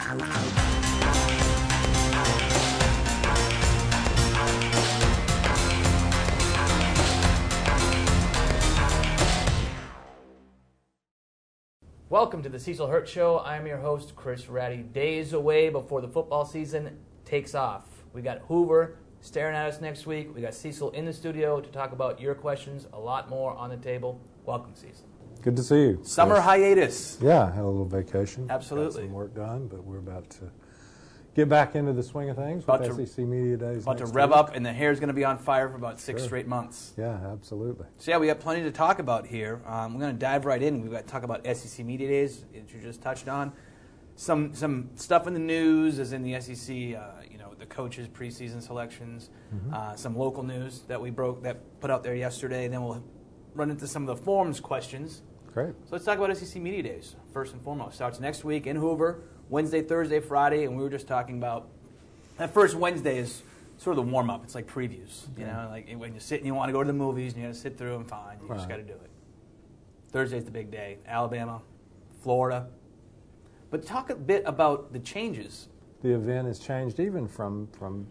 Welcome to the Cecil Hurt Show. I'm your host, Chris Ratty. Days away before the football season takes off. We got Hoover staring at us next week. We got Cecil in the studio to talk about your questions. A lot more on the table. Welcome, Cecil. Good to see you. Summer hiatus. Yeah, had a little vacation. Absolutely. Got some work done, but we're about to get back into the swing of things with SEC Media Days. About to rev up, and the hair's going to be on fire for about 6 straight months. Yeah, absolutely. So yeah, we got plenty to talk about here. We're going to dive right in. We've got to talk about SEC Media Days, that you just touched on. Some stuff in the news, as in the SEC, the coaches' preseason selections. Some local news that we put out there yesterday. And then we'll run into some of the forums questions. Great. So let's talk about SEC Media Days first and foremost. Starts next week in Hoover. Wednesday, Thursday, Friday, and we were just talking about that first Wednesday is sort of the warm-up. It's like previews, like when you sit and you want to go to the movies and you got to sit through them, fine. You just got to do it. Thursday's the big day. Alabama, Florida. But talk a bit about the changes. The event has changed even from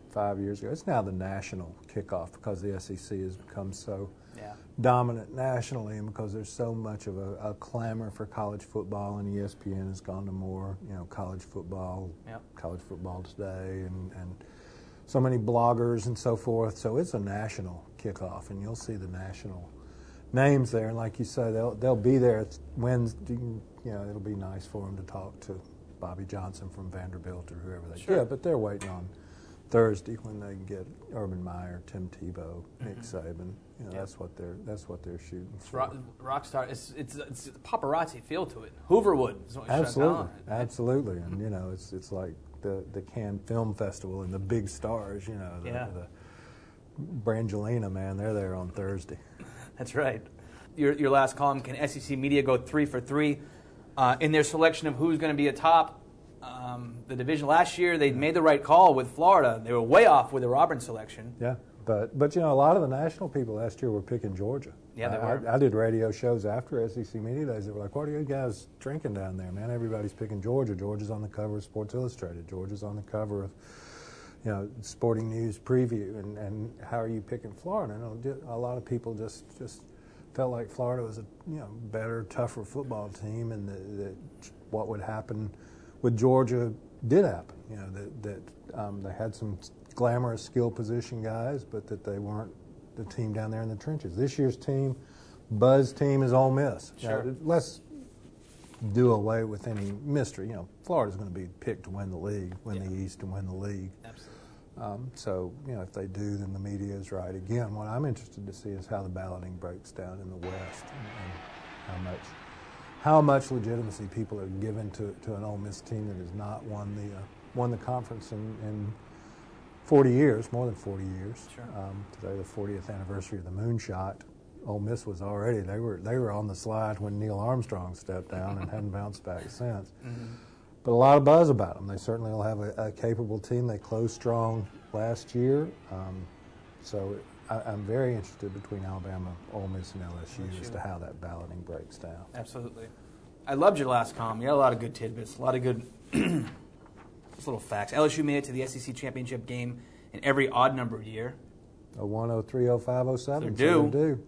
5 years ago. It's now the national kickoff because the SEC has become so dominant nationally, and because there's so much of a clamor for college football, and ESPN has gone to more, college football today, and so many bloggers and so forth. So it's a national kickoff, and you'll see the national names there. And like you say, they'll be there. It's Wednesday. It'll be nice for them to talk to Bobby Johnson from Vanderbilt or whoever they get. But they're waiting on Thursday when they can get Urban Meyer, Tim Tebow, Nick Saban. That's what they're shooting for. Rock star. It's a paparazzi feel to it. Hooverwood. Absolutely. And it's like the Cannes Film Festival and the big stars. The Brangelina, man, they're there on Thursday. That's right. Your last column, can SEC Media go 3 for 3 in their selection of who's going to be atop the division? Last year, they made the right call with Florida. They were way off with the Auburn selection. Yeah, but a lot of the national people last year were picking Georgia. Yeah, they were. I did radio shows after SEC Media Days. They were like, "What are you guys drinking down there, man? Everybody's picking Georgia. Georgia's on the cover of Sports Illustrated. Georgia's on the cover of Sporting News Preview. And how are you picking Florida?" And a lot of people just felt like Florida was a better, tougher football team, and that what would happen with Georgia did happen. That they had some glamorous skill position guys, but that they weren't the team down there in the trenches. This year's team, buzz team, is Ole Miss. Sure. Now, let's do away with any mystery. Florida's going to be picked to win the league, win the East, and win the league. Absolutely. So, if they do, then the media is right. Again, what I'm interested to see is how the balloting breaks down in the West, and how much legitimacy people are given to an Ole Miss team that has not won the conference in 40 years, more than 40 years. Sure. Today, the 40th anniversary of the moonshot. Ole Miss was already they were on the slide when Neil Armstrong stepped down and hadn't bounced back since. But a lot of buzz about them. They certainly will have a capable team. They closed strong last year. So I'm very interested between Alabama, Ole Miss, and LSU as to how that balloting breaks down. Absolutely. I loved your last column. You had a lot of good tidbits, a lot of good little facts. LSU made it to the SEC championship game in every odd number year. 01, 03, 05, 07. They're due.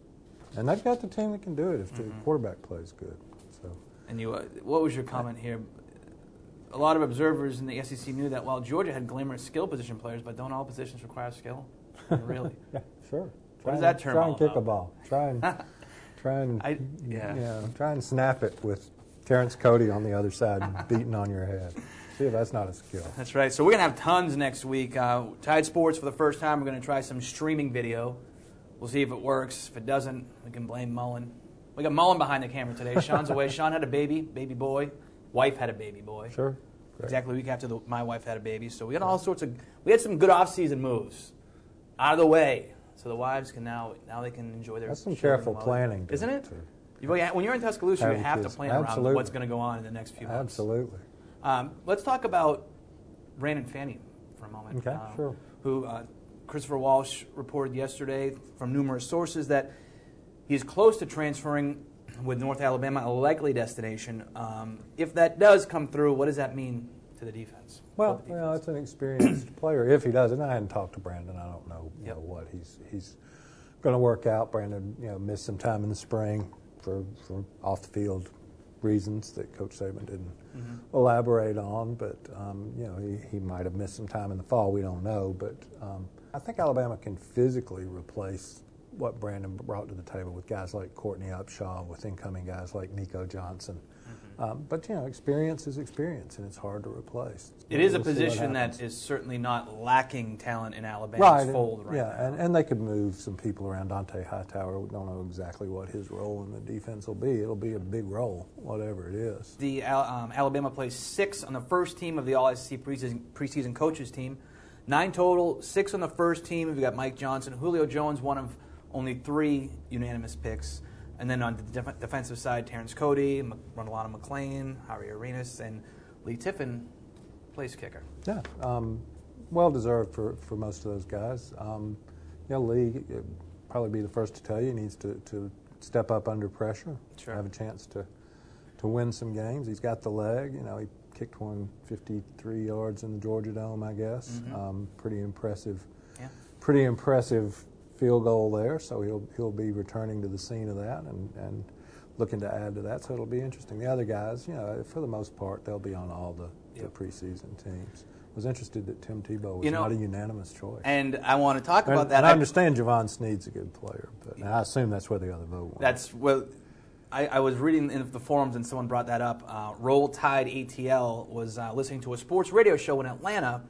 And they've got the team that can do it if the quarterback plays good. So. And what was your comment here? A lot of observers in the SEC knew that while Georgia had glamorous skill position players, but don't all positions require skill? Really? Yeah, sure. What is that term all about? Try and kick a ball. Try and snap it with Terrence Cody on the other side beating on your head. See if that's not a skill. That's right. So we're going to have tons next week. Tide Sports, for the first time, we're going to try some streaming video. We'll see if it works. If it doesn't, we can blame Mullen. We got Mullen behind the camera today. Sean's away. Sean had a baby boy. Wife had a baby boy. Sure. Great. Exactly a week after my wife had a baby. So we had all sorts of, we had some good off-season moves out of the way. So the wives can now they can enjoy their. That's some careful planning, isn't it? When you're in Tuscaloosa, you have to plan around what's going to go on in the next few months. Absolutely. Let's talk about Brandon Fanney for a moment. Okay, sure. Who Christopher Walsh reported yesterday from numerous sources that he's close to transferring with North Alabama, a likely destination. If that does come through, what does that mean to the defense. Well, it's an experienced player if he does it. And I hadn't talked to Brandon. I don't know, you know what he's going to work out. Brandon, missed some time in the spring for off the field reasons that Coach Saban didn't elaborate on. But he might have missed some time in the fall. We don't know. But I think Alabama can physically replace what Brandon brought to the table with guys like Courtney Upshaw, with incoming guys like Nico Johnson. But experience is experience, and it's hard to replace. It is a position that is certainly not lacking talent in Alabama's fold right now. And they could move some people around. Dante Hightower, we don't know exactly what his role in the defense will be. It'll be a big role, whatever it is. The Alabama plays 6 on the first team of the All-SEC preseason coaches team. 9 total, 6 on the first team. We've got Mike Johnson, Julio Jones, one of only 3 unanimous picks. And then on the defensive side, Terrence Cody, Ronaldo McClain, Harry Arenas, and Lee Tiffin, place kicker. Yeah, well deserved for most of those guys. Lee probably be the first to tell you he needs to step up under pressure, have a chance to win some games. He's got the leg. He kicked one 53 yards in the Georgia Dome, I guess. Pretty impressive. Yeah. Pretty impressive field goal there, so he'll be returning to the scene of that and looking to add to that. So it'll be interesting. The other guys, for the most part, they'll be on all the preseason teams. I was interested that Tim Tebow was not a unanimous choice. And I want to talk about that. And I understand Javon Sneed's a good player, but I assume that's where the other vote went. That's I was reading in the forums and someone brought that up. Roll Tide ATL was listening to a sports radio show in Atlanta,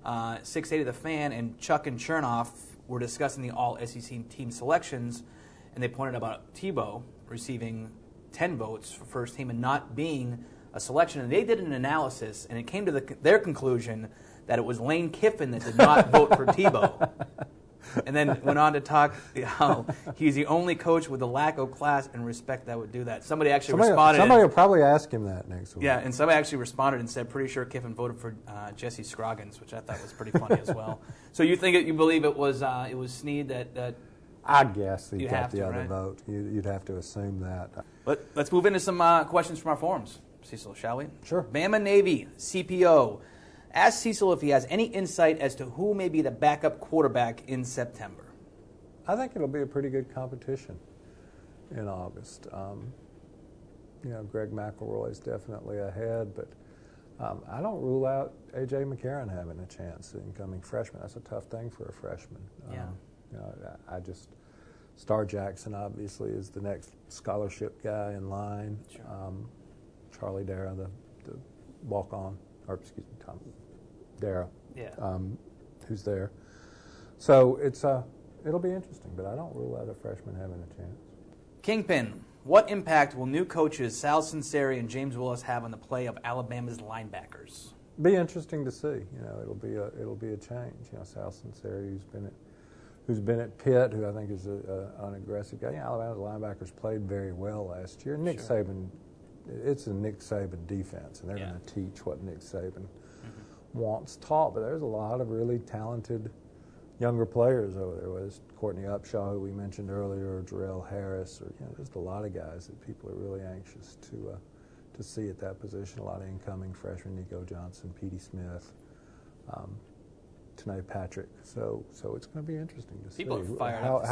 680 The Fan, and Chuck and Chernoff were discussing the All-SEC team selections, and they pointed about Tebow receiving 10 votes for first team and not being a selection. And they did an analysis, and it came to their conclusion that it was Lane Kiffin that did not vote for Tebow. And then went on to talk how he's the only coach with a lack of class and respect that would do that. Somebody responded. Somebody will probably ask him that next week. Yeah, and somebody actually responded and said, pretty sure Kiffin voted for Jesse Scroggins, which I thought was pretty funny as well. So you believe it was Snead that I'd guess he got the other vote. You'd have to assume that. Let's move into some questions from our forums, Cecil, shall we? Sure. Bama Navy, CPO. Ask Cecil if he has any insight as to who may be the backup quarterback in September. I think it'll be a pretty good competition in August. Greg McElroy is definitely ahead, but I don't rule out A.J. McCarron having a chance, incoming freshman. That's a tough thing for a freshman. Star Jackson obviously is the next scholarship guy in line. Sure. Charlie Dara, the walk-on, or excuse me, Tom Dara, who's there. So it'll be interesting, but I don't rule out a freshman having a chance. Kingpin, what impact will new coaches Sal Sunseri and James Willis have on the play of Alabama's linebackers? Be interesting to see. It'll be a change. Sal Sunseri, who's been at Pitt, who I think is an aggressive guy. Alabama's linebackers played very well last year. Nick Saban, it's a Nick Saban defense, and they're going to teach what Nick Saban wants taught. But there's a lot of really talented younger players over there. Whether it's Courtney Upshaw, who we mentioned earlier, or Jarrell Harris, or there's a lot of guys that people are really anxious to see at that position. A lot of incoming freshmen: Nico Johnson, Petey Smith, Tanae Patrick. So it's going to be interesting to see. People are fired up.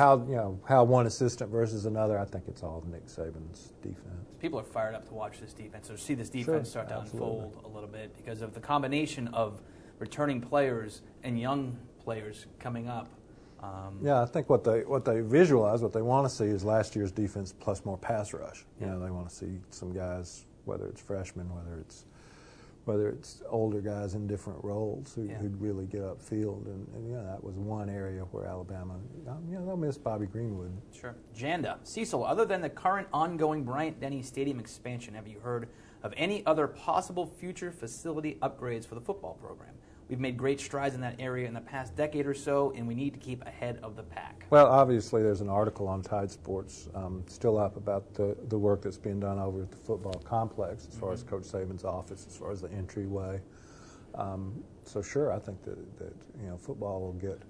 How one assistant versus another. I think it's all Nick Saban's defense. People are fired up to watch this defense or see this defense start to unfold a little bit because of the combination of returning players and young players coming up. I think what they visualize, what they want to see is last year's defense plus more pass rush. They want to see some guys, whether it's freshmen, whether it's older guys in different roles who'd really get upfield. And that was one area where Alabama, they'll miss Bobby Greenwood. Sure. Janda, Cecil, other than the current ongoing Bryant-Denny Stadium expansion, have you heard of any other possible future facility upgrades for the football program? We've made great strides in that area in the past decade or so, and we need to keep ahead of the pack. Well, obviously there's an article on Tide Sports still up about the work that's being done over at the football complex as far as Coach Saban's office, as far as the entryway. So sure, I think that football will get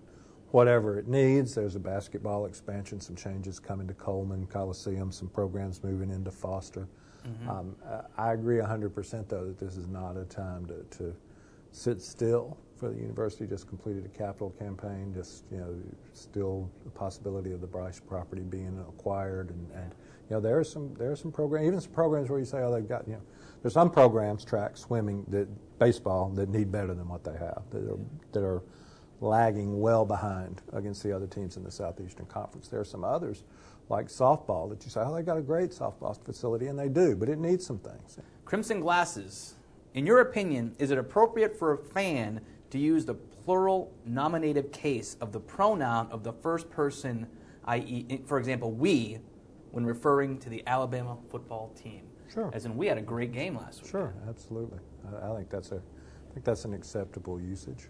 whatever it needs. There's a basketball expansion, some changes coming to Coleman Coliseum, some programs moving into Foster. I agree 100% though that this is not a time to sit still for the university. Just completed a capital campaign. Just still the possibility of the Bryce property being acquired, and there are some programs, even some programs where you say, oh, they've got there's some programs, track, swimming, baseball, that need better than what they have. That are lagging well behind against the other teams in the Southeastern Conference. There are some others, like softball, that you say, oh, they've got a great softball facility, and they do, but it needs some things. Crimson Glasses, in your opinion, is it appropriate for a fan to use the plural nominative case of the pronoun of the first person, i.e., for example, we, when referring to the Alabama football team? Sure. As in, we had a great game last week. Sure, absolutely. I think that's an acceptable usage.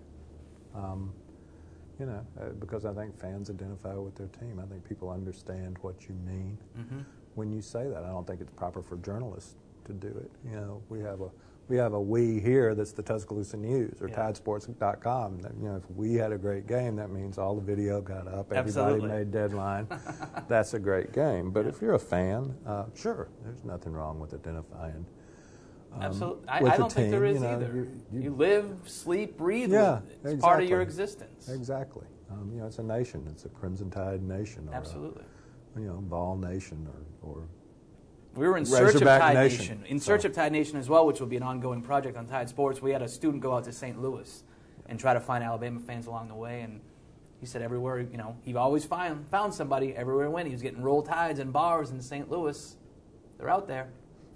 Because I think fans identify with their team. I think people understand what you mean when you say that. I don't think it's proper for journalists to do it. We have a we here that's the Tuscaloosa News or Tidesports.com. If we had a great game, that means all the video got up, everybody made deadline. That's a great game. But if you're a fan, sure, there's nothing wrong with identifying. Absolutely. I don't think there is either. You live, sleep, breathe with it. It's part of your existence. Exactly. It's a nation. It's a Crimson Tide nation. Or absolutely. Vol Nation or we were in search of Tide Nation. In search of Tide Nation as well, which will be an ongoing project on Tide Sports. We had a student go out to St. Louis and try to find Alabama fans along the way, and he said everywhere, he always found somebody everywhere he went. He was getting Roll Tides and bars in St. Louis. They're out there.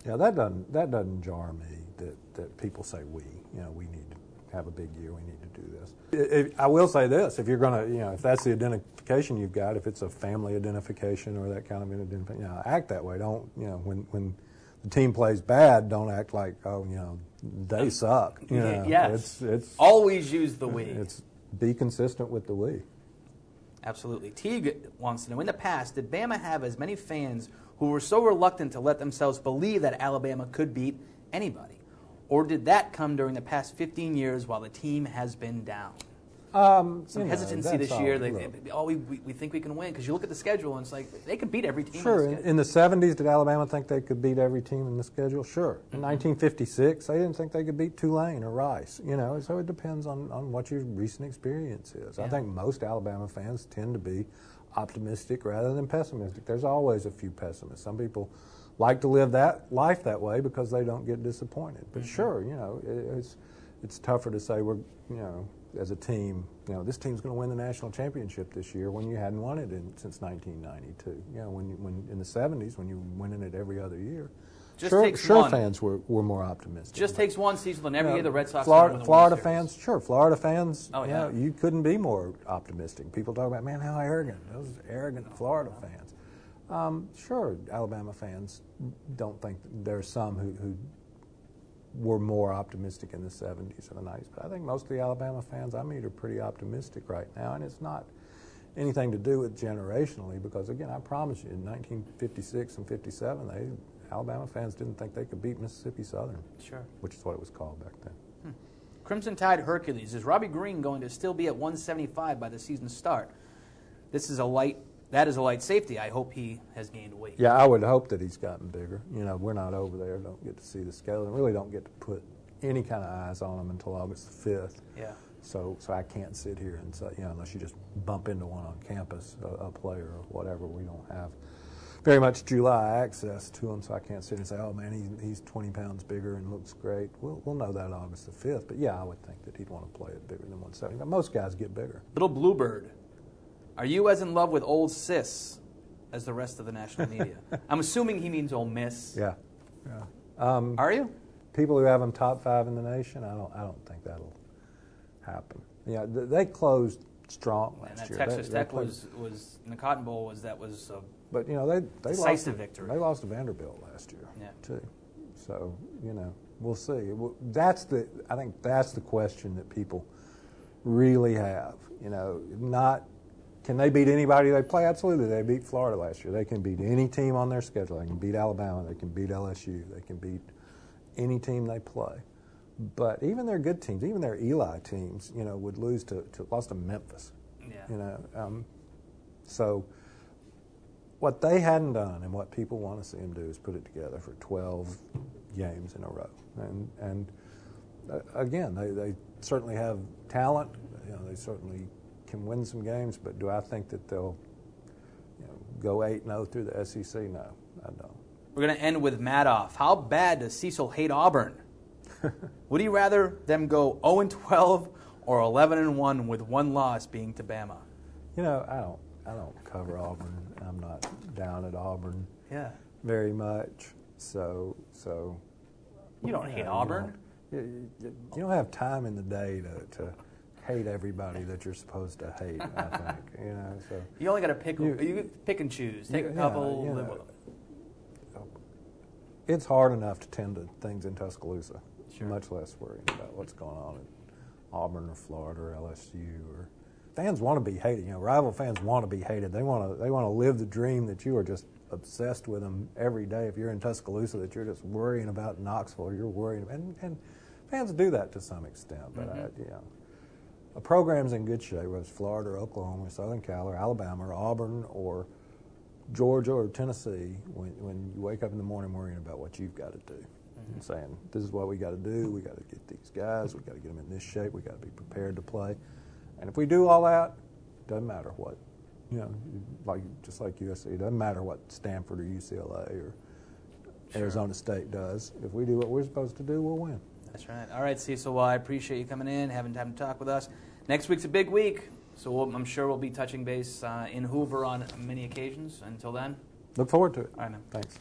Yeah, that doesn't jar me that people say we need to have a big year, we need to do this. I will say this: if you're going to, if that's the identification you've got, if it's a family identification or that kind of identification, act that way. Don't when the team plays bad, don't act like they suck. Yes, it's always use the we. It's be consistent with the we. Absolutely. Teague wants to know: in the past, did Bama have as many fans who were so reluctant to let themselves believe that Alabama could beat anybody? Or did that come during the past 15 years while the team has been down? Some hesitancy this year. We think we can win. Because you look at the schedule and it's like they could beat every team. Sure. In the 70s, did Alabama think they could beat every team in the schedule? Sure. In 1956, they didn't think they could beat Tulane or Rice. So it depends on what your recent experience is. Yeah. I think most Alabama fans tend to be optimistic rather than pessimistic. There's always a few pessimists. Some people like to live that life that way because they don't get disappointed. But sure, it's tougher to say we're, as a team, this team's going to win the national championship this year when you hadn't won it since 1992. When in the 70s, when you were winning it every other year. Fans were more optimistic. Just takes one season, and every year the Red Sox. Florida fans, Florida fans. Oh yeah. You couldn't be more optimistic. People talk about, man, how arrogant those arrogant Florida fans. Alabama fans don't think there are some who were more optimistic in the 70s or the 90s, but I think most of the Alabama fans I meet are pretty optimistic right now, and it's not anything to do with generationally, because again, I promise you, in 1956 and 57, Alabama fans didn't think they could beat Mississippi Southern. Sure. Which is what it was called back then. Crimson Tide Hercules. Is Robbie Green going to still be at 175 by the season start? That is a light safety. I hope he has gained weight. Yeah, I would hope that he's gotten bigger. We're not over there. Don't get to see the skeleton. Really don't get to put any kind of eyes on him until August the 5th. Yeah. So I can't sit here and say, unless you just bump into one on campus, a player or whatever, we don't have very much July access to him, so I can't sit and say, oh, man, he's 20 pounds bigger and looks great. We'll know that August the 5th. But, yeah, I would think that he'd want to play it bigger than 170. Most guys get bigger. Little Bluebird, are you as in love with Old Sis as the rest of the national media? I'm assuming he means Ole Miss. Yeah. Are you? People who have them top 5 in the nation, I don't think that'll happen. Yeah, they closed strong last year. Texas Tech was in the Cotton Bowl but they decisive victory. They lost to Vanderbilt last year too. So we'll see. I think that's the question that people really have. Not can they beat anybody they play? Absolutely, they beat Florida last year. They can beat any team on their schedule. They can beat Alabama. They can beat LSU. They can beat any team they play. But even their good teams, even their Eli teams, would lose lost to Memphis. Yeah. So what they hadn't done and what people want to see them do is put it together for 12 games in a row. And again, they certainly have talent. They certainly can win some games, but do I think that they'll go 8-0 through the SEC? No, I don't. We're going to end with Madoff. How bad does Cecil hate Auburn? Would he rather them go 0-12 or 11-1 with one loss being to Bama? I don't cover Auburn. I'm not down at Auburn very much. So you don't hate Auburn. You don't have time in the day to hate everybody that you're supposed to hate. I think So you only got to pick. You pick and choose. Take a couple. Live with them. It's hard enough to tend to things in Tuscaloosa, sure. Much less worrying about what's going on in Auburn or Florida or LSU. Or fans want to be hated. Rival fans want to be hated. They want to live the dream that you are just obsessed with them every day. If you're in Tuscaloosa, that you're just worrying about Knoxville, you're worrying, and fans do that to some extent. But a program's in good shape, whether it's Florida or Oklahoma or Southern Cal or Alabama or Auburn or Georgia or Tennessee, when you wake up in the morning worrying about what you've got to do and saying, this is what we got to do, we got to get these guys, we got to get them in this shape, we got to be prepared to play. And if we do all that, it doesn't matter what, just like USC, it doesn't matter what Stanford or UCLA or Arizona State does. If we do what we're supposed to do, we'll win. That's right. All right, Cecil, well, I appreciate you coming in, having time to talk with us. Next week's a big week. So I'm sure we'll be touching base in Hoover on many occasions. Until then. Look forward to it. All right, man. Thanks.